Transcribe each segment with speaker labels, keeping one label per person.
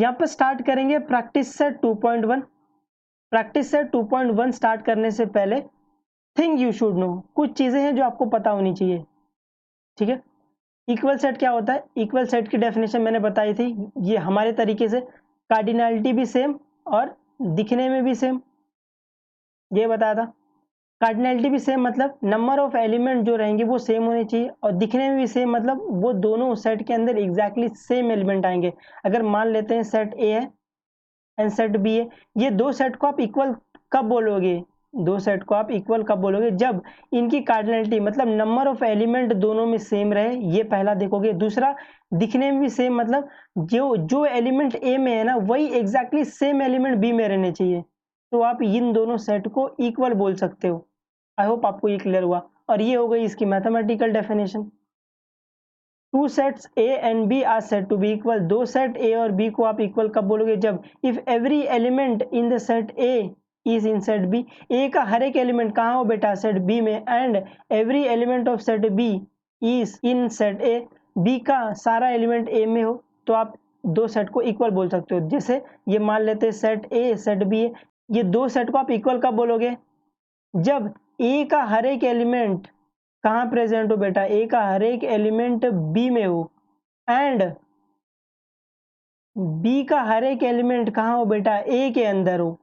Speaker 1: यहाँ पर स्टार्ट करेंगे practice set 2.1। Practice set 2.1 start करने से पहले थिंग यू शुड नो, कुछ चीजें हैं जो आपको पता होनी चाहिए, ठीक है। इक्वल सेट क्या होता है? इक्वल सेट की डेफिनेशन मैंने बताई थी, ये हमारे तरीके से कार्डिनैलिटी भी सेम और दिखने में भी सेम, ये बताया था। कार्डिनैलिटी भी सेम मतलब नंबर ऑफ एलिमेंट जो रहेंगे वो सेम होने चाहिए, और दिखने में भी सेम मतलब वो दोनों सेट के अंदर एग्जैक्टली सेम एलिमेंट आएंगे। अगर मान लेते हैं सेट ए है एंड सेट बी है, ये दो सेट को आप इक्वल कब बोलोगे? दो सेट को आप इक्वल कब बोलोगे? जब इनकी कार्डिनैलिटी मतलब नंबर ऑफ एलिमेंट दोनों में सेम रहे, ये पहला देखोगे। दूसरा, दिखने में भी सेम मतलब जो जो एलिमेंट ए में है ना, वही एग्जैक्टली सेम एलिमेंट बी में रहने चाहिए, तो आप इन दोनों सेट को इक्वल बोल सकते हो। आई होप आपको ये क्लियर हुआ। और ये हो गई इसकी mathematical definition. Two sets A and B are said to be equal, दो सेट ए और बी को आप इक्वल कब बोलोगे? जब if every element in the set A is in set B, A का हर एक एलिमेंट कहाँ हो बेटा? सेट बी में। And every element of set B is in set A, B का सारा एलिमेंट ए में हो, तो आप दो सेट को इक्वल बोल सकते हो। जैसे ये मान लेते हैं सेट ए सेट बी है, ये दो सेट को आप इक्वल कब बोलोगे? जब ए का हर एक एलिमेंट कहाँ प्रेजेंट हो बेटा? ए का हर एक एलिमेंट बी में हो, एंड बी का हर एक एलिमेंट कहाँ हो बेटा? ए के अंदर हो,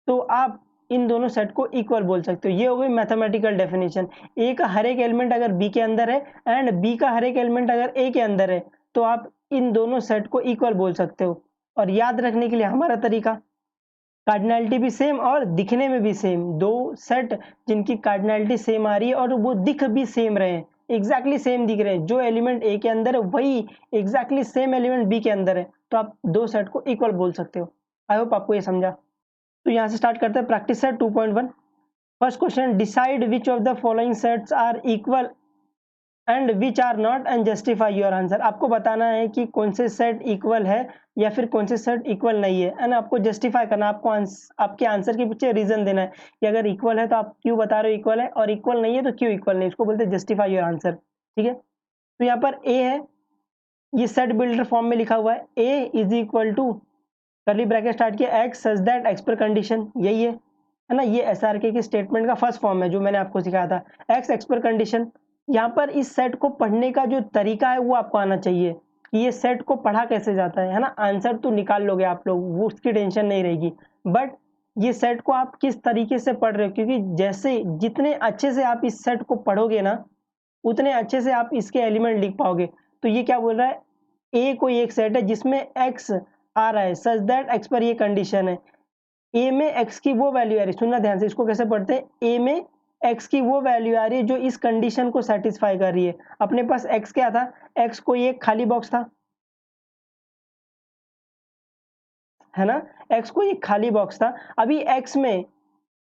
Speaker 1: तो आप इन दोनों सेट को इक्वल बोल सकते हो। ये हो गई मैथमेटिकल डेफिनेशन। ए का हर एक एलिमेंट अगर बी के अंदर है एंड बी का हर एक एलिमेंट अगर ए के अंदर है, तो आप इन दोनों सेट को इक्वल बोल सकते हो। और याद रखने के लिए हमारा तरीका, कार्डिनैलिटी भी सेम और दिखने में भी सेम, दो सेट जिनकी कार्डिनैलिटी सेम आ रही है और वो दिख भी सेम रहे हैं, एग्जैक्टली सेम दिख रहे हैं, जो एलिमेंट ए के अंदर है वही एग्जैक्टली सेम एलिमेंट बी के अंदर है, तो आप दो सेट को इक्वल बोल सकते हो। आई होप आपको ये समझा। तो यहाँ से स्टार्ट करते हैं practice set 2.1। First question, decide which of the following sets are equal and which are not and justify your answer. आपको बताना है कि कौन से सेट इक्वल है या फिर कौन से सेट इक्वल नहीं है, एंड आपको जस्टिफाई करना, आपको आपके आंसर के पीछे रीजन देना है कि अगर इक्वल है तो आप क्यों बता रहे हो इक्वल है, और इक्वल नहीं है तो क्यों इक्वल नहीं, इसको बोलते हैं जस्टिफाई योर आंसर, ठीक है। तो यहाँ पर ए है, ये सेट बिल्डर फॉर्म में लिखा हुआ है, A is equal to curly bracket start किया एक्स सच दैट एक्स पर कंडीशन, यही है ना। ये एसआरके की स्टेटमेंट का फर्स्ट फॉर्म है जो मैंने आपको सिखाया था, एक्स एक्स पर कंडीशन। यहाँ पर इस सेट को पढ़ने का जो तरीका है वो आपको आना चाहिए कि ये सेट को पढ़ा कैसे जाता है ना। आंसर तो निकाल लोगे आप लोग, वो उसकी टेंशन नहीं रहेगी, बट ये सेट को आप किस तरीके से पढ़ रहे हो, क्योंकि जैसे जितने अच्छे से आप इस सेट को पढ़ोगे ना, उतने अच्छे से आप इसके एलिमेंट लिख पाओगे। तो ये क्या बोल रहा है, ए कोई एक सेट है जिसमें एक्स आ रहा है सच दैट एक्स पर ये कंडीशन है, ए में एक्स की वो वैल्यू आ रही है, सुनना ध्यान से, इसको कैसे पढ़ते हैं, ए में एक्स की वो वैल्यू आ रही है जो इस कंडीशन को सेटिस्फाई कर रही है। अपने पास एक्स क्या था? एक्स कोई एक खाली बॉक्स था, है ना, एक्स कोई एक खाली बॉक्स था। अभी एक्स में,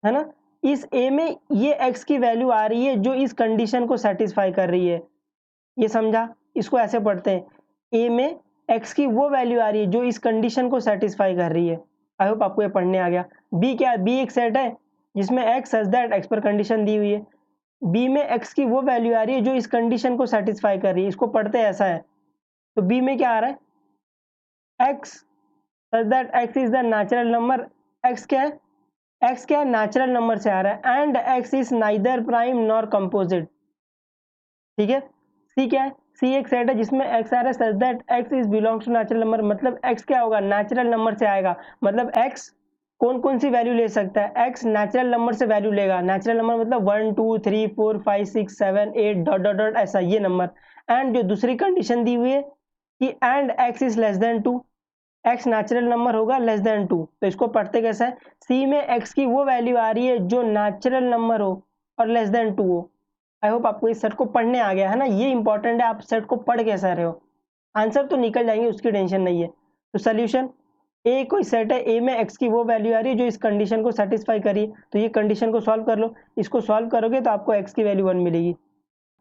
Speaker 1: है ना, इस ए में ये एक्स की वैल्यू आ रही है जो इस कंडीशन को सेटिस्फाई कर रही है, ये समझा। इसको ऐसे पढ़ते हैं, ए में एक्स की वो वैल्यू आ रही है जो इस कंडीशन को सेटिस्फाई कर रही है। आई होप आपको ये पढ़ने आ गया। बी क्या है? बी एक सेट है जिसमें एक्स सच दैट एक्स पर कंडीशन दी हुई है, बी में एक्स की वो वैल्यू आ रही है जो इस कंडीशन को सेटिस्फाई कर रही है। इसको पढ़ते हैं ऐसा है, तो बी में क्या आ रहा है, x such that x is the natural number, x क्या है, एक्स क्या है, नेचुरल नंबर से आ रहा है, and x is neither prime nor composite, ठीक है। सी क्या है, सी एक सेट है जिसमें एक्स आ रहा है such that x is belongs to natural number, मतलब एक्स क्या होगा, नेचुरल नंबर से आएगा, मतलब एक्स कौन कौन सी वैल्यू ले सकता है, एक्स नेचुरल नंबर से वैल्यू लेगा, नेचुरल नंबर मतलब 1 2 3 4 5 6 7 8 डॉट डॉट डॉट ऐसा ये नंबर। एंड जो दूसरी कंडीशन दी हुई है कि and x is less than 2, x natural number होगा लेस देन 2, तो इसको पढ़ते कैसा है, सी में एक्स की वो वैल्यू आ रही है जो नेचुरल नंबर हो और लेस देन 2 हो। आई होप आपको इस सेट को पढ़ने आ गया है ना, ये इंपॉर्टेंट है, आप सेट को पढ़ कैसा रहे हो, आंसर तो निकल जाएंगे, उसकी टेंशन नहीं है। तो सोल्यूशन, ए कोई सेट है, ए में एक्स की वो वैल्यू आ रही है जो इस कंडीशन को सेटिस्फाई करी, तो ये कंडीशन को सॉल्व कर लो, इसको सॉल्व करोगे तो आपको एक्स की वैल्यू 1 मिलेगी।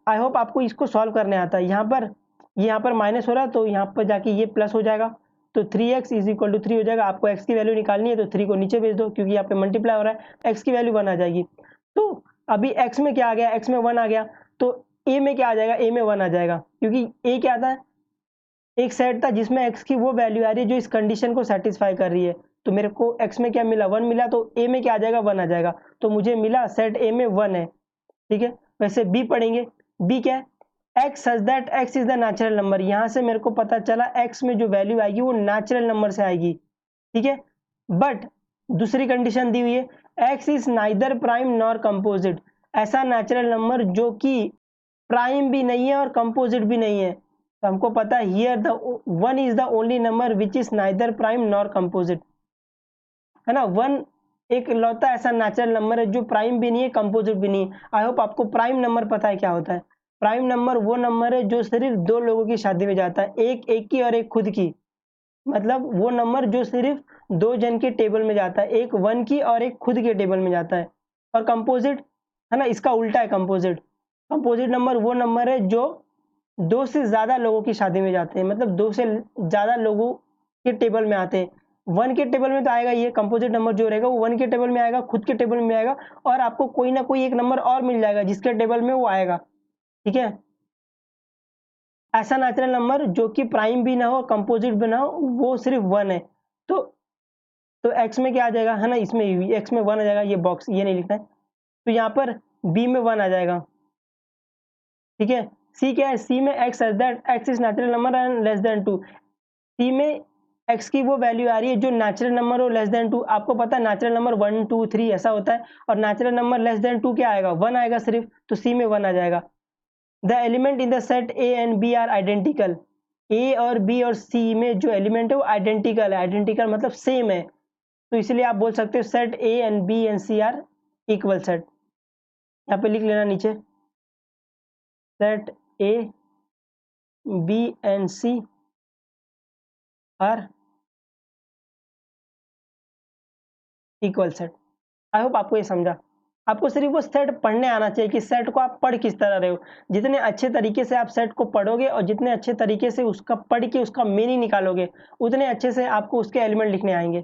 Speaker 1: आई होप आपको इसको सॉल्व करने आता है। यहाँ पर माइनस हो रहा है तो यहाँ पर जाके ये प्लस हो जाएगा, तो 3x इज इक्वल टू 3 हो जाएगा। आपको x की वैल्यू निकालनी है तो 3 को नीचे भेज दो क्योंकि यहाँ पे मल्टीप्लाई हो रहा है, x की वैल्यू 1 आ जाएगी। तो अभी x में क्या आ गया, x में 1 आ गया, तो a में क्या आ जाएगा, a में 1 आ जाएगा, क्योंकि a क्या आता है, एक सेट था जिसमें x की वो वैल्यू आ रही है जो इस कंडीशन को सेटिस्फाई कर रही है। तो मेरे को x में क्या मिला, 1 मिला, तो a में क्या आ जाएगा, 1 आ जाएगा। तो मुझे मिला सेट a में 1 है, ठीक है। वैसे b पढ़ेंगे, b क्या है, x such that x is the natural number. यहाँ से मेरे को पता चला x में जो वैल्यू आएगी वो नेचुरल नंबर से आएगी, ठीक है। बट दूसरी कंडीशन दी हुई है, x is neither prime nor composite. ऐसा नेचुरल नंबर जो कि प्राइम भी नहीं है और कंपोजिट भी नहीं है। तो हमको पता है here the 1 is the only number which is neither prime nor composite, है ना। 1 एक लौता ऐसा नेचुरल नंबर है जो प्राइम भी नहीं है, कंपोजिट भी नहीं है। आई होप आपको प्राइम नंबर पता है क्या होता है। प्राइम नंबर वो नंबर है जो सिर्फ दो लोगों की शादी में जाता है, एक एक की और एक खुद की। मतलब वो नंबर जो सिर्फ दो जन के टेबल में जाता है, एक 1 की और एक खुद के टेबल में जाता है। और कंपोजिट, है ना, इसका उल्टा है कंपोजिट। कंपोजिट नंबर वो नंबर है जो दो से ज्यादा लोगों की शादी में जाते हैं, मतलब दो से ज्यादा लोगों के टेबल में आते हैं। 1 के टेबल में तो आएगा, ये कंपोजिट नंबर जो रहेगा वो 1 के टेबल में आएगा, खुद के टेबल में आएगा, और आपको कोई ना कोई एक नंबर और मिल जाएगा जिसके टेबल में वो आएगा, ठीक है। ऐसा नेचुरल नंबर जो कि प्राइम भी ना हो, कंपोजिट भी ना हो, वो सिर्फ 1 है। तो x में क्या आ जाएगा, है ना, इसमें x में 1 आ जाएगा, ये बॉक्स ये नहीं लिखना है। तो यहाँ पर b में 1 आ जाएगा, ठीक है। c क्या है, c में x such that x is natural number and less than 2। c में x की वो वैल्यू आ रही है जो नेचुरल नंबर हो लेस देन 2। आपको पता है नेचुरल नंबर 1 2 3 ऐसा होता है, और नेचुरल नंबर लेस देन 2 क्या आएगा, 1 आएगा सिर्फ। तो c में 1 आ जाएगा। The element in the set a and b are identical. a और b और c में जो एलिमेंट है वो आइडेंटिकल है। आइडेंटिकल मतलब सेम है, तो इसलिए आप बोल सकते हो set a and b and c are equal set. यहाँ पे लिख लेना नीचे, set a b and c are equal set. I hope आपको ये समझा। आपको सिर्फ वो सेट पढ़ने आना चाहिए कि सेट को आप पढ़ किस तरह रहे हो। जितने अच्छे तरीके से आप सेट को पढ़ोगे और जितने अच्छे तरीके से उसका पढ़ के उसका मीनिंग निकालोगे, उतने अच्छे से आपको उसके एलिमेंट लिखने आएंगे।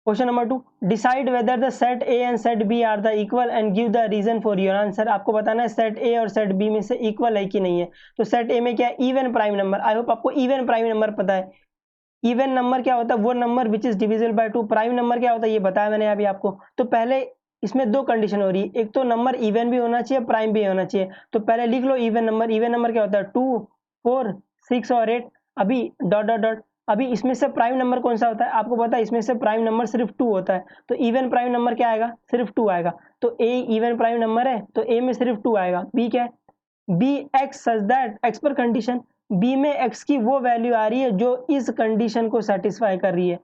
Speaker 1: Question number 2, decide whether the set A and set B are the equal and give the reason for your answer. आपको बताना है सेट ए और सेट बी में से इक्वल है कि नहीं है। तो सेट ए में क्या है, इवन प्राइम नंबर। आई होप आपको इवन प्राइम नंबर पता है। इवन नंबर क्या होता है, वो number which is divisible by 2। Prime number क्या होता है, ये बताया मैंने अभी आपको। तो पहले इसमें दो कंडीशन हो रही है, एक तो नंबर इवन भी होना चाहिए, प्राइम भी होना चाहिए। तो पहले लिख लो इवन नंबर। इवन नंबर क्या होता है, 2 4 6 और 8। अभी डॉट डॉट डॉट, अभी इसमें से प्राइम नंबर कौन सा होता है, आपको पता है इसमें से प्राइम नंबर सिर्फ 2 होता है। तो इवन प्राइम नंबर क्या आएगा, सिर्फ 2 आएगा। तो ए इवन प्राइम नंबर है, तो ए में सिर्फ 2 आएगा। बी क्या है, B x such that x पर कंडीशन। बी में एक्स की वो वैल्यू आ रही है जो इस कंडीशन को सेटिस्फाई कर रही है,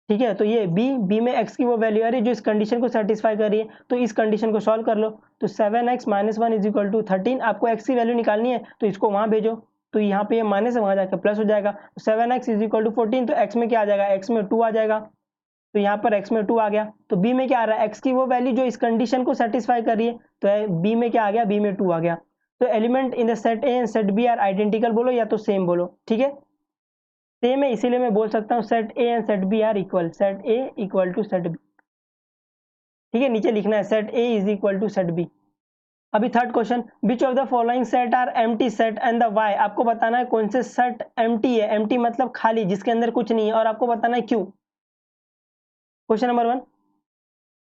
Speaker 1: ठीक है। तो ये बी में एक्स की वो वैल्यू आ रही है जो इस कंडीशन को सेटिस्फाई कर रही है। तो इस कंडीशन को सॉल्व कर लो। तो 7x - 1 इज इक्वल टू 13। आपको x की वैल्यू निकालनी है तो इसको वहां भेजो, तो यहाँ पे ये माइनस है, वहां जाकर प्लस हो जाएगा। तो 7x इज इक्वल टू 14। तो x में क्या आ जाएगा, x में 2 आ जाएगा। तो यहाँ पर x में 2 आ गया। तो b में क्या आ रहा है, x की वो वैल्यू जो इस कंडीशन को सेटिस्फाई कर रही है। तो b में क्या आ गया, b में 2 आ गया। तो element in the set A and set B are identical बोलो या तो सेम बोलो, ठीक है। सेम है इसीलिए मैं बोल सकता हूँ set A and set B are equal. Set A equal to set B, ठीक है। नीचे लिखना है set A is equal to set B. अभी third question, which of the following set are empty set and the why. आपको बताना है कौन से सेट एम्प्टी है। एम्प्टी मतलब खाली, जिसके अंदर कुछ नहीं है, और आपको बताना है क्यों। Question number 1,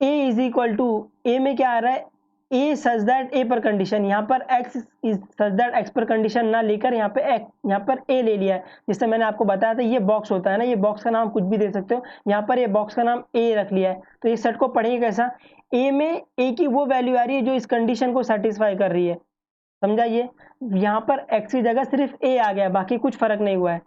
Speaker 1: A is equal to, A में क्या आ रहा है, ए सच दैट ए पर कंडीशन। यहाँ पर x is such that x पर कंडीशन ना लेकर यहाँ पे यहाँ पर ए ले लिया है। जिससे मैंने आपको बताया था ये बॉक्स होता है ना, ये बॉक्स का नाम कुछ भी दे सकते हो। यहाँ पर ये बॉक्स का नाम ए रख लिया है। तो ये सेट को पढ़ेंगे कैसा, ए में ए की वो वैल्यू आ रही है जो इस कंडीशन को सेटिस्फाई कर रही है। समझाइए, यहाँ पर एक्स की जगह सिर्फ ए आ गया, बाकी कुछ फर्क नहीं हुआ है।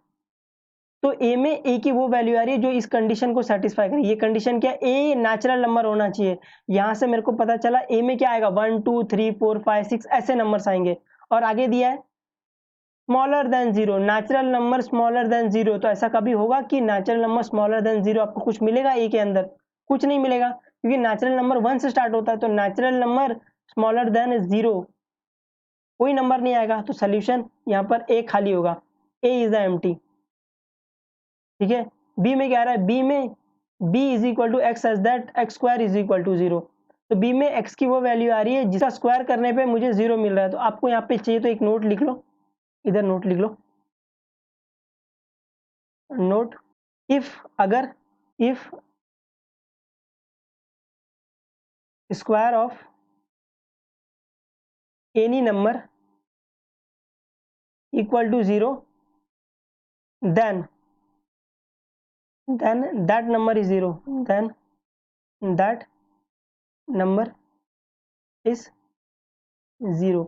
Speaker 1: तो ए में ए की वो वैल्यू आ रही है जो इस कंडीशन को सेटिस्फाई करे। ये कंडीशन क्या है, ए नेचुरल नंबर होना चाहिए। यहां से मेरे को पता चला ए में क्या आएगा, 1 2 3 4 5 6 ऐसे नंबर्स आएंगे। और आगे दिया है smaller than 0, natural number smaller than 0। तो ऐसा कभी होगा कि नेचुरल नंबर स्मॉलर देन 0 आपको कुछ मिलेगा ए के अंदर, कुछ नहीं मिलेगा, क्योंकि नेचुरल नंबर 1 से स्टार्ट होता है। तो नेचुरल नंबर स्मॉलर देन 0 कोई नंबर नहीं आएगा। तो सोल्यूशन यहाँ पर ए खाली होगा, ए इज द एम्प्टी, ठीक है। बी में क्या आ रहा है, बी में b is equal to x such that x square is equal to 0। तो b में x की वो वैल्यू आ रही है जिसका स्क्वायर करने पे मुझे 0 मिल रहा है। तो आपको यहाँ पे चाहिए तो एक नोट लिख लो, इधर नोट लिख लो। Note if square of any number equal to 0, then that number is 0, then that number is 0।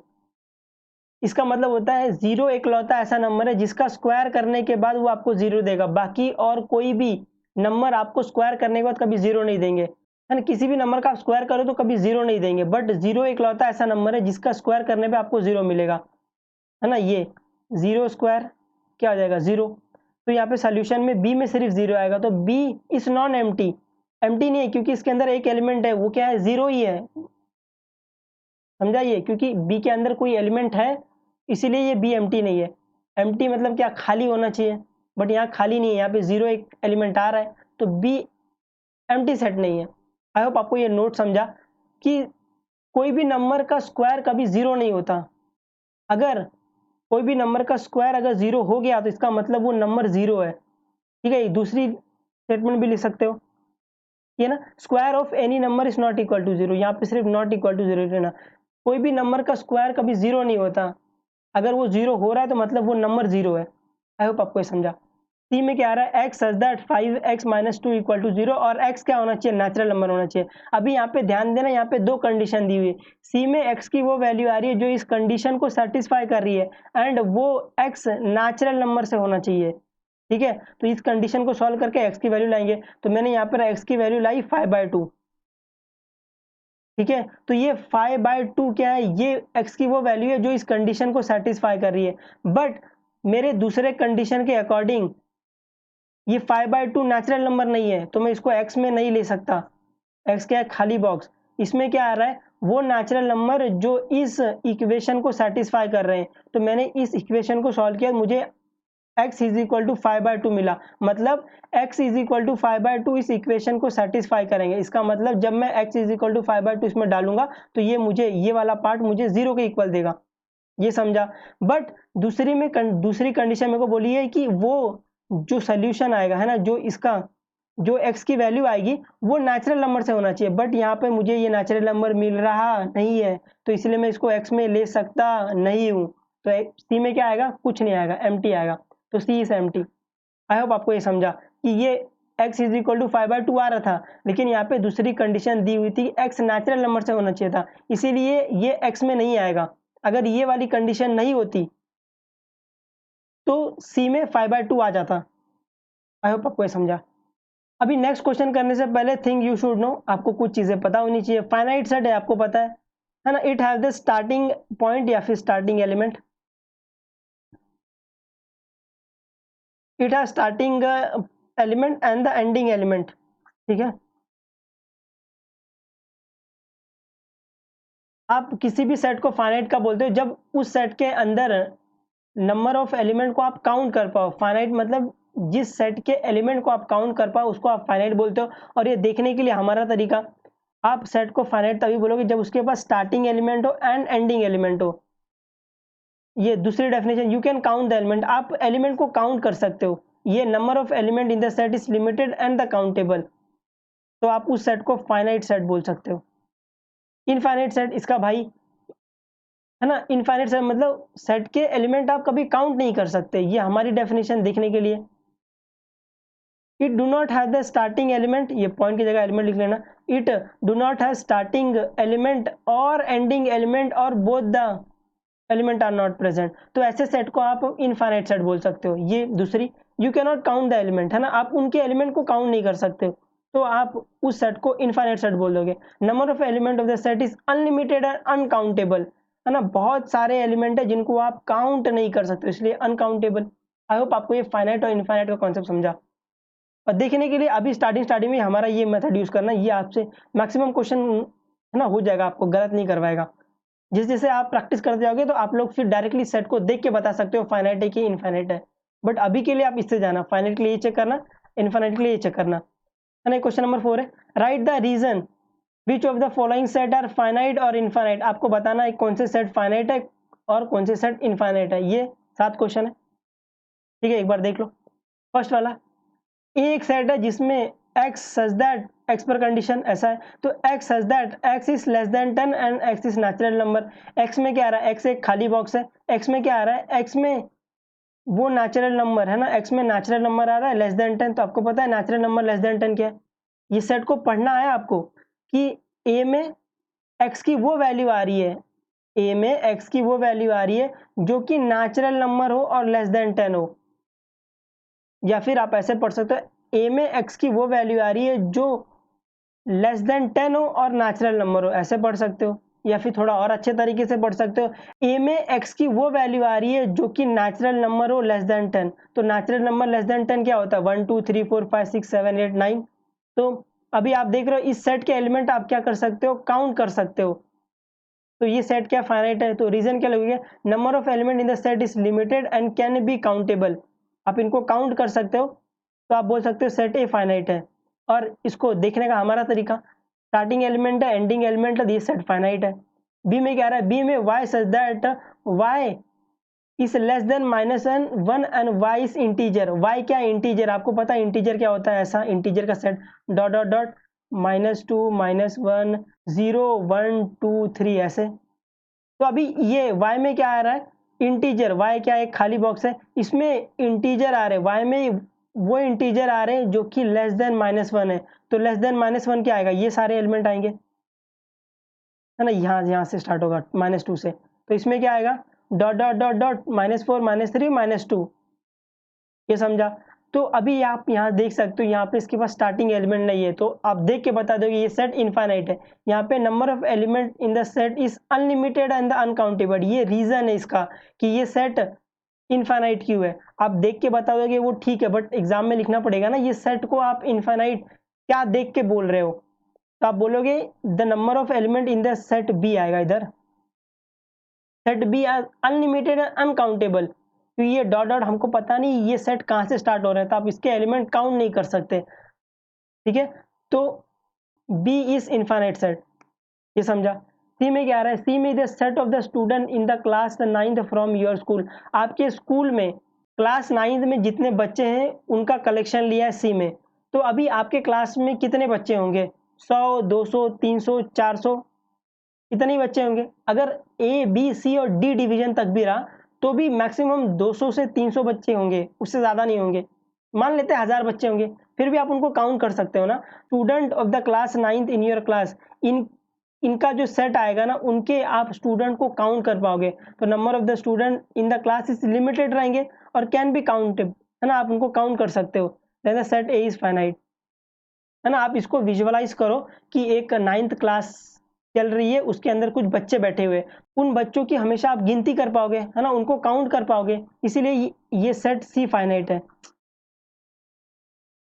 Speaker 1: इसका मतलब होता है 0 एकलौता ऐसा नंबर है जिसका स्क्वायर करने के बाद वो आपको 0 देगा, बाकी और कोई भी नंबर आपको स्क्वायर करने के बाद कभी 0 नहीं देंगे, है ना। किसी भी नंबर का आप स्क्वायर करो तो कभी 0 नहीं देंगे, बट 0 एकलौता ऐसा नंबर है जिसका स्क्वायर करने पे आपको 0 मिलेगा, है ना। ये 0 स्क्वायर क्या हो जाएगा 0। तो यहाँ पे सोल्यूशन में बी में सिर्फ 0 आएगा, तो B is non empty, empty नहीं है क्योंकि इसके अंदर एक एलिमेंट है, वो क्या है 0 ही है, समझाइए, क्योंकि बी के अंदर कोई एलिमेंट है इसीलिए ये बी एम्प्टी नहीं है। एम्प्टी मतलब क्या, खाली होना चाहिए, बट यहाँ खाली नहीं है, यहाँ पे 0 एक एलिमेंट आ रहा है, तो बी एम्प्टी सेट नहीं है। आई होप आपको ये नोट समझा कि कोई भी नंबर का स्क्वायर कभी 0 नहीं होता। अगर कोई भी नंबर का स्क्वायर अगर 0 हो गया तो इसका मतलब वो नंबर 0 है, ठीक है। दूसरी स्टेटमेंट भी लिख सकते हो, ये ना, square of any number is not equal to 0, यहाँ पे सिर्फ नॉट इक्वल टू 0 लेना। कोई भी नंबर का स्क्वायर कभी 0 नहीं होता, अगर वो 0 हो रहा है तो मतलब वो नंबर 0 है। आई होप आपको ये समझा। सी में क्या आ रहा है, x such that 5x - 2 equal to 0, और x क्या होना चाहिए, नेचुरल नंबर होना चाहिए। अभी यहाँ पे ध्यान देना, यहाँ पे दो कंडीशन दी हुई है। सी में x की वो वैल्यू आ रही है जो इस कंडीशन को सेटिस्फाई कर रही है, एंड वो x नेचुरल नंबर से होना चाहिए, ठीक है। तो इस कंडीशन को सॉल्व करके x की वैल्यू लाएंगे, तो मैंने यहाँ पर x की वैल्यू लाई 5/2, ठीक है। तो ये 5/2 क्या है, ये x की वो वैल्यू है जो इस कंडीशन को सेटिस्फाई कर रही है, बट मेरे दूसरे कंडीशन के अकॉर्डिंग ये 5/2 नेचुरल नंबर नहीं है, तो मैं इसको x में नहीं ले सकता। x क्या है, खाली बॉक्स। इसमें क्या आ रहा है, वो नेचुरल नंबर जो इस इक्वेशन को सेटिस्फाई कर रहे हैं। तो मैंने इस इक्वेशन को सॉल्व किया, मुझे x इज इक्वल टू 5/2 मिला, मतलब x इज इक्वल टू 5/2 इस इक्वेशन को सेटिस्फाई करेंगे। इसका मतलब जब मैं x इज इक्वल टू 5/2 इसमें डालूंगा तो ये मुझे, ये वाला पार्ट मुझे 0 के इक्वल देगा, ये समझा। बट दूसरी कंडीशन मेरे को बोली है कि वो जो सोल्यूशन आएगा, है ना, जो इसका जो x की वैल्यू आएगी वो नेचुरल नंबर से होना चाहिए, बट यहाँ पे मुझे ये नेचुरल नंबर मिल रहा नहीं है, तो इसलिए मैं इसको x में ले सकता नहीं हूँ। तो सी में क्या आएगा, कुछ नहीं आएगा, एम्प्टी आएगा, तो सी इज एम्प्टी। आई होप आपको ये समझा कि ये x इज इक्वल टू 5/2 आ रहा था, लेकिन यहाँ पे दूसरी कंडीशन दी हुई थी, x नेचुरल नंबर से होना चाहिए था, इसीलिए ये x में नहीं आएगा। अगर ये वाली कंडीशन नहीं होती तो सी में 5/2 आ जाता। आई होप आपको ये समझा। अभी नेक्स्ट क्वेश्चन करने से पहले थिंग यू शुड नो, आपको कुछ चीजें पता होनी चाहिए। फाइनाइट सेट है, आपको पता है ना, it have the starting point या फिर starting element, it have starting element and the ending element, ठीक है। आप किसी भी सेट को फाइनाइट का बोलते हो जब उस सेट के अंदर नंबर ऑफ एलिमेंट को आप काउंट कर पाओ। फाइनाइट मतलब जिस सेट के एलिमेंट को आप काउंट कर पाओ उसको आप फाइनाइट बोलते हो। और ये देखने के लिए हमारा तरीका, आप सेट को फाइनाइट तभी बोलोगे जब उसके पास स्टार्टिंग एलिमेंट हो एंड एंडिंग एलिमेंट हो। ये दूसरी definition, you can count the element, आप एलिमेंट को काउंट कर सकते हो। ये number of element in the set is limited and the countable, तो आप उस सेट को फाइनाइट सेट बोल सकते हो। इनफाइनाइट सेट इसका भाई, है ना, इनफाइनाइट सेट मतलब सेट के एलिमेंट आप कभी काउंट नहीं कर सकते। ये हमारी डेफिनेशन देखने के लिए, it do not have the starting element, ये पॉइंट की जगह एलिमेंट लिख लेना, it do not have starting element और एंडिंग एलिमेंट और both the element are not present, तो ऐसे सेट को आप इनफाइनाइट सेट बोल सकते हो। ये दूसरी, you can not count the element, है ना, आप उनके एलिमेंट को काउंट नहीं कर सकते, तो आप उस सेट को इनफाइनाइट सेट बोल दोगे। Number of element of the set is unlimited and uncountable, है ना, बहुत सारे एलिमेंट है जिनको आप काउंट नहीं कर सकते, इसलिए अनकाउंटेबल। आई होप आपको ये फाइनाइट और इनफाइनाइट का कॉन्सेप्ट समझा। और देखने के लिए अभी स्टार्टिंग में हमारा ये मेथड यूज करना, ये आपसे मैक्सिमम क्वेश्चन, है ना, हो जाएगा, आपको गलत नहीं करवाएगा। जिस जैसे आप प्रैक्टिस करते जाओगे तो आप लोग फिर डायरेक्टली सेट को देख के बता सकते हो फाइनाइट है कि इनफाइनाइट है। बट अभी के लिए आप इससे जाना, फाइनाइट के लिए ये चेक करना, इनफाइनाइट के लिए ये चेक करना, है ना। क्वेश्चन नंबर 4 है, write the reason which of the following set are finite और इनफाइनाइट। आपको बताना है कौन से सेट फाइनाइट है और कौन से सेट इनफाइनाइट है। ये 7 क्वेश्चन है, ठीक है, एक बार देख लो। फर्स्ट वाला एक सेट है जिसमें x सच दैट x पर कंडीशन ऐसा है, तो x such that x is less than 10 and x is natural number. x में क्या आ रहा है, x एक खाली बॉक्स है, x में क्या आ रहा है, x में वो नेचुरल नंबर है ना, x में नेचुरल नंबर आ रहा है लेस देन 10, तो आपको पता है नेचुरल नंबर लेस देन 10 क्या है। ये सेट को पढ़ना है आपको कि a में x की वो वैल्यू आ रही है, a में x की वो वैल्यू आ रही है जो कि नेचुरल नंबर हो और लेस देन 10 हो, या फिर आप ऐसे पढ़ सकते हो a में x की वो वैल्यू आ रही है जो लेस देन 10 हो और नेचुरल नंबर हो, ऐसे पढ़ सकते हो। या फिर थोड़ा और अच्छे तरीके से पढ़ सकते हो, a में x की वो वैल्यू आ रही है जो कि नेचुरल नंबर हो लेस देन 10, तो नेचुरल नंबर लेस देन 10 क्या होता है, 1 2 3 4 5 6 7 8 9। तो अभी आप देख रहे हो इस सेट के एलिमेंट आप क्या कर सकते हो, काउंट कर सकते हो। तो ये सेट क्या फाइनाइट है, तो रीजन क्या लगेगा, number of element in the set is limited and can B countable. आप इनको काउंट कर सकते हो, तो आप बोल सकते हो सेट ए फाइनाइट है। और इसको देखने का हमारा तरीका, स्टार्टिंग एलिमेंट है, एंडिंग एलिमेंट है, ये सेट फाइनाइट है। बी में क्या आ रहा है, बी में y such that y is less than -1 and y is integer. y क्या है, इंटीजर। आपको पता है इंटीजर क्या होता है, ऐसा इंटीजर का सेट डॉट डॉट डॉट -2 -1 0 1 2 3 ऐसे। तो अभी ये y में क्या आ रहा है, इंटीजर। y क्या है, एक खाली बॉक्स है, इसमें इंटीजर आ रहे हैं, y में वो इंटीजर आ रहे हैं जो कि लेस देन -1 है, तो लेस देन -1 क्या आएगा, ये सारे एलिमेंट आएंगे, है ना, यहाँ से स्टार्ट होगा -2 से, तो इसमें क्या आएगा डॉट डॉट डॉट डॉट -4 -3 -2, ये समझा। तो अभी आप यहाँ देख सकते हो, यहाँ पे इसके पास स्टार्टिंग एलिमेंट नहीं है, तो आप देख के बता दो कि ये सेट इनफाइनाइट है। यहाँ पे number of element in the set is unlimited and the uncountable, ये रीजन है इसका कि ये सेट इनफाइनाइट क्यों है। आप देख के बता दोगे वो ठीक है, बट एग्जाम में लिखना पड़ेगा ना, ये सेट को आप इनफाइनाइट क्या देख के बोल रहे हो, तो आप बोलोगे the number of element in the set B आएगा इधर, set B unlimited and uncountable. तो ये डॉट डॉट हमको पता नहीं ये सेट कहाँ से स्टार्ट हो रहा है, तो आप इसके एलिमेंट काउंट नहीं कर सकते, ठीक है। तो बी इज इनफाइनाइट सेट, ये समझा। सी में क्या आ रहा है, सी में the set of the student in the class 9th from your school. आपके स्कूल में क्लास 9th में जितने बच्चे हैं उनका कलेक्शन लिया है सी में। तो अभी आपके क्लास में कितने बच्चे होंगे, 100 200 300 400, इतने ही बच्चे होंगे। अगर ए बी सी और डी डिवीजन तक भी रहा तो भी मैक्सिमम 200 से 300 बच्चे होंगे, उससे ज़्यादा नहीं होंगे। मान लेते हैं 1000 बच्चे होंगे, फिर भी आप उनको काउंट कर सकते हो ना। Student of the class 9th in your class, इनका जो सेट आएगा ना, उनके आप स्टूडेंट को काउंट कर पाओगे। तो number of the student in the class is limited रहेंगे और कैन बी काउंटेड, है ना, आप उनको काउंट कर सकते हो। Then the set A is finite, है ना। आप इसको विजुअलाइज करो कि एक 9th क्लास चल रही है, उसके अंदर कुछ बच्चे बैठे हुए, उन बच्चों की हमेशा आप गिनती कर पाओगे, है ना, उनको काउंट कर पाओगे, इसीलिए ये सेट सी फाइनाइट है,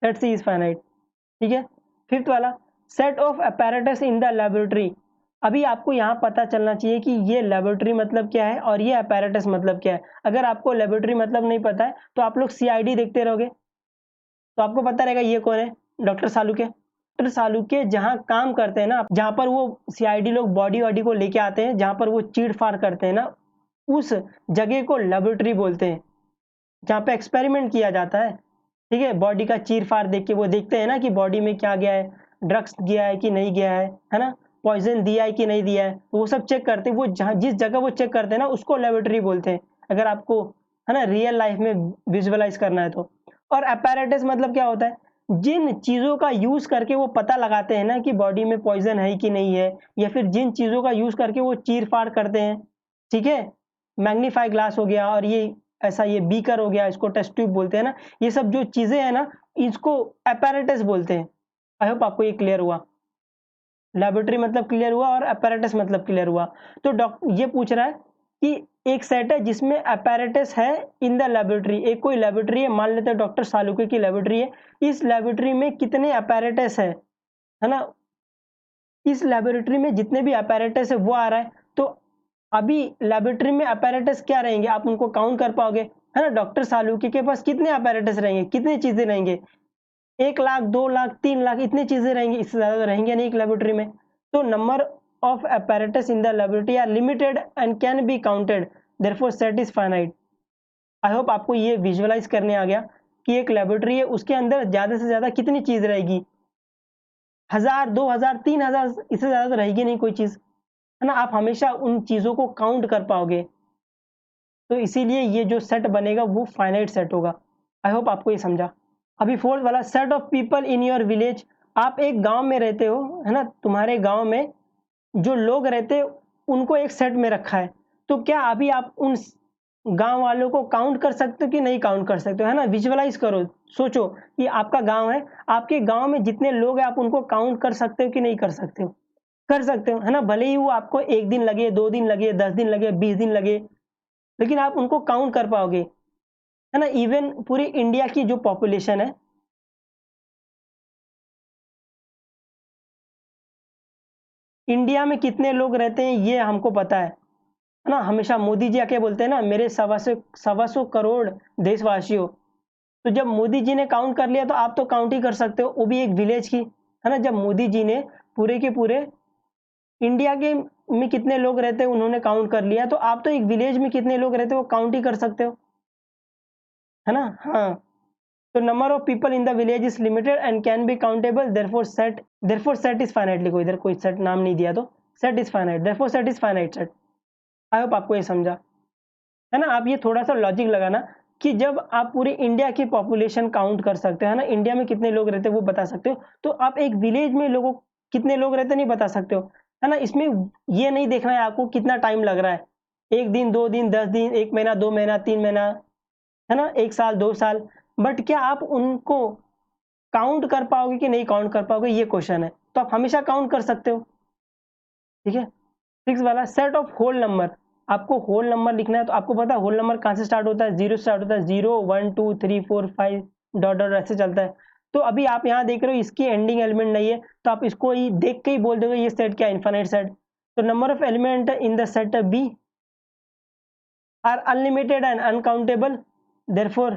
Speaker 1: सेट सी इज फाइनाइट, ठीक है। फिफ्थ वाला, set of apparatus in the laboratory. अभी आपको यहाँ पता चलना चाहिए कि ये लेबोरेटरी मतलब क्या है और ये apparatus मतलब क्या है। अगर आपको लेबोरेटरी मतलब नहीं पता है तो आप लोग CID देखते रहोगे, तो आपको पता रहेगा ये कौन है, डॉक्टर सालुके। डॉक्टर सालुके जहाँ काम करते हैं ना, जहाँ पर वो CID लोग बॉडी वॉडी को लेके आते हैं, जहाँ पर वो चीड़ फाड़ करते हैं ना, उस जगह को लेबोरेटरी बोलते हैं, जहाँ पे एक्सपेरिमेंट किया जाता है, ठीक है। बॉडी का चीर फाड़ देख के वो देखते हैं ना कि बॉडी में क्या गया है, ड्रग्स गया है कि नहीं गया है ना, पॉइजन दिया है कि नहीं दिया है, तो वो सब चेक करते हैं। वो जहाँ जिस जगह वो चेक करते हैं ना, उसको लेबोरेटरी बोलते हैं, अगर आपको, है ना, रियल लाइफ में विजुअलाइज करना है तो। और apparatus मतलब क्या होता है, जिन चीज़ों का यूज़ करके वो पता लगाते हैं ना कि बॉडी में पॉइजन है कि नहीं है, या फिर जिन चीज़ों का यूज़ करके वो चीर फाड़ करते हैं, ठीक है। मैग्नीफाई ग्लास हो गया, और ये ऐसा ये बीकर हो गया, इसको टेस्ट ट्यूब बोलते हैं ना, ये सब जो चीजें हैं ना, इसको apparatus बोलते हैं। आई होप आपको ये क्लियर हुआ, लेबोरेटरी मतलब क्लियर हुआ और apparatus मतलब क्लियर हुआ। तो डॉक्टर ये पूछ रहा है कि एक सेट है जिसमें apparatus है इन द लेबोरेटरी, एक कोई लेबोरेटरी है, मान लेते हैं डॉक्टर सालुके की लेबोरेटरी है, इस लेबोरेटरी में कितने apparatus है ना, इस लेबोरेटरी में जितने भी apparatus है वो आ रहा है। तो अभी लेबोरेटरी में apparatus क्या रहेंगे, आप उनको काउंट कर पाओगे, है ना। डॉक्टर सालुके के पास कितने apparatus रहेंगे, कितनी चीजें रहेंगे, 1 लाख 2 लाख 3 लाख, इतनी चीजें रहेंगी, इससे ज्यादा तो रहेंगे नहीं एक लेबोरेटरी में। तो number of apparatus in the laboratory are limited and can be counted, therefore set is finite. I hope आपको ये विजुअलाइज करने आ गया कि एक लेबोरेटरी है, उसके अंदर ज़्यादा से ज़्यादा कितनी चीज़ रहेगी? 1000, 2000, 3000, इससे ज़्यादा तो रहेगी नहीं कोई चीज़, है ना? आप हमेशा उन चीज़ों को काउंट कर पाओगे। तो इसीलिए ये जो सेट बनेगा वो फाइनाइट सेट होगा। आई होप आपको ये समझा। अभी फोर्थ वाला, set of people in your village. आप एक गाँव में रहते हो, है ना? तुम्हारे गाँव में जो लोग रहते हैं, उनको एक सेट में रखा है। तो क्या अभी आप उन गाँव वालों को काउंट कर सकते हो कि नहीं काउंट कर सकते हो, है ना? विजुअलाइज़ करो, सोचो कि आपका गाँव है, आपके गाँव में जितने लोग हैं, आप उनको काउंट कर सकते हो कि नहीं कर सकते हो? कर सकते हो, है ना? भले ही वो आपको 1 दिन लगे, 2 दिन लगे, 10 दिन लगे, 20 दिन लगे, लेकिन आप उनको काउंट कर पाओगे, है ना? इवन पूरी इंडिया की जो पॉपुलेशन है, इंडिया में कितने लोग रहते हैं ये हमको पता है ना? हमेशा मोदी जी आके बोलते हैं ना, मेरे सवा सौ करोड़ देशवासियों। तो जब मोदी जी ने काउंट कर लिया तो आप तो काउंट ही कर सकते हो, वो भी एक विलेज की, है ना? जब मोदी जी ने पूरे के पूरे इंडिया के में कितने लोग रहते हैं उन्होंने काउंट कर लिया, तो आप तो एक विलेज में कितने लोग रहते हो वो काउंट ही कर सकते हो, है ना? हाँ। तो number of people in the village is limited and can B countable, therefore set is finite. लिखो इधर, कोई सेट नाम नहीं दिया तो set is finite, therefore set is finite set. I hope आपको ये समझा, है ना? आप ये थोड़ा-सा लॉजिक लगाना कि जब आप पूरी इंडिया की पॉपुलेशन काउंट कर सकते हो, है ना? इंडिया में कितने लोग रहते हैं वो बता सकते हो, तो आप एक विलेज में लोगों कितने लोग रहते हैं नहीं बता सकते हो, है ना? इसमें ये नहीं देखना है आपको कितना टाइम लग रहा है, 1 दिन, 2 दिन, 10 दिन, 1 महीना, 2 महीना, 3 महीना, है ना? 1 साल, 2 साल, बट क्या आप उनको काउंट कर पाओगे कि नहीं काउंट कर पाओगे, ये क्वेश्चन है। तो आप हमेशा काउंट कर सकते हो, ठीक है? 6 वाला, सेट ऑफ होल नंबर। आपको होल नंबर लिखना है, तो आपको पता है होल नंबर कहाँ से स्टार्ट होता है? 0 से स्टार्ट होता है, 0, 1, 2, 3, 4, 5 डॉट डॉट ऐसे चलता है। तो अभी आप यहाँ देख रहे हो इसकी एंडिंग एलिमेंट नहीं है, तो आप इसको ही देख के ही बोल दोगे ये सेट क्या है? Infinite set. तो number of element in the set B are unlimited and uncountable, therefore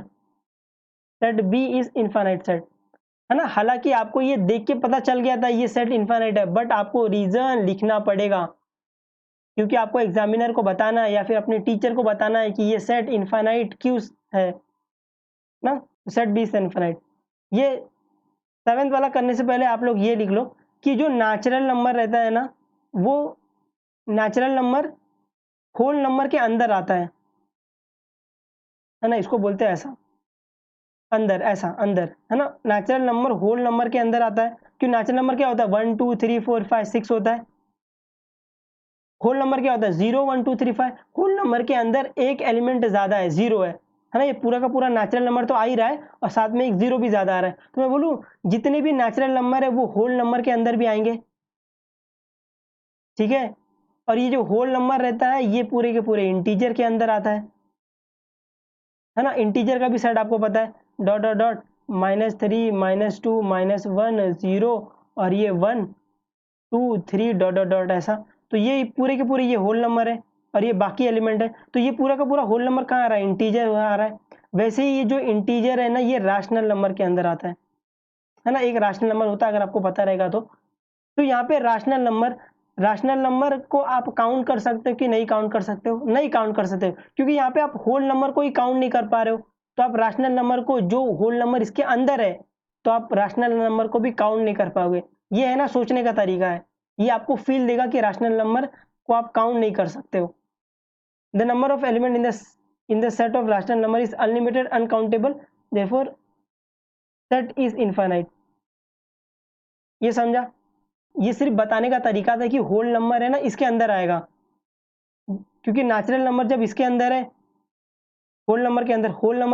Speaker 1: set B is infinite set, है ना? हालांकि आपको ये देख के पता चल गया था ये सेट इनफाइनाइट है, बट आपको रीजन लिखना पड़ेगा, क्योंकि आपको एग्जामिनर को बताना है या फिर अपने टीचर को बताना है कि ये सेट इनफाइनाइट क्यों है ना? Set B is infinite. ये 7th वाला करने से पहले आप लोग ये लिख लो कि जो नेचुरल नंबर रहता है ना, वो नेचुरल नंबर होल नंबर के अंदर आता है ना? इसको बोलते हैं ऐसा, अंदर, ऐसा अंदर, है ना? नेचुरल नंबर होल नंबर के अंदर आता है। क्यों? नेचुरल नंबर क्या होता है? 1 2 3 4 5 6 होता है। होल नंबर क्या होता है? 0 1 2 3 5। होल नंबर के अंदर एक एलिमेंट ज्यादा है, 0 है ना? ये पूरा का पूरा नेचुरल नंबर तो आ ही रहा है और साथ में एक 0 भी ज्यादा आ रहा है, तो मैं बोलूं जितने भी नेचुरल नंबर है वो होल नंबर के अंदर भी आएंगे, ठीक है? और ये जो होल नंबर रहता है ये पूरे के पूरे इंटीजर के अंदर आता है ना? इंटीजर का भी सेट आपको पता है, डॉट डॉट डॉट -3 -2 -1 0 और ये 1 2 3 डॉट डॉट डॉट ऐसा। तो ये पूरे के पूरे ये होल नंबर है और ये बाकी एलिमेंट है, तो ये पूरा का पूरा होल नंबर कहाँ आ रहा है? इंटीजर आ रहा है। वैसे ही ये जो इंटीजर है ना, ये रैशनल नंबर के अंदर आता है ना? एक रैशनल नंबर होता है, अगर आपको पता रहेगा तो यहाँ पे रैशनल नंबर को आप काउंट कर सकते हो कि नहीं काउंट कर सकते हो? नहीं काउंट कर सकते हो, क्योंकि यहाँ पे आप होल नंबर को ही काउंट नहीं कर पा रहे हो। तो आप रैशनल नंबर को, जो होल नंबर इसके अंदर है, तो आप रैशनल नंबर को भी काउंट नहीं कर पाओगे। ये है ना सोचने का तरीका है, ये आपको फील देगा कि रैशनल नंबर को आप काउंट नहीं कर सकते हो। The number of element in the set of rational number is unlimited uncountable, therefore set is infinite. ये समझा? ये सिर्फ बताने का तरीका था कि होल नंबर है ना इसके अंदर आएगा, क्योंकि नेचुरल नंबर जब इसके अंदर है, होल नंबर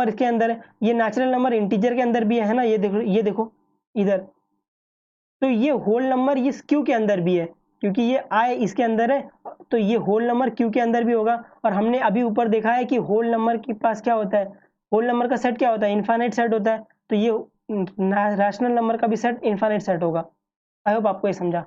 Speaker 1: इसके अंदर है, ये नेचुरल नंबर इंटीजर के अंदर भी है ना? ये देखो इधर, तो ये होल नंबर इस क्यू के अंदर भी है, क्योंकि ये आई इसके अंदर है, तो ये होल नंबर क्यू के अंदर भी होगा। और हमने अभी ऊपर देखा है कि होल नंबर के पास क्या होता है? होल नंबर का सेट क्या होता है? इनफाइनाइट सेट होता है। तो ये रैशनल नंबर का भी सेट इनफाइनाइट सेट होगा। आई होप आपको ये समझा।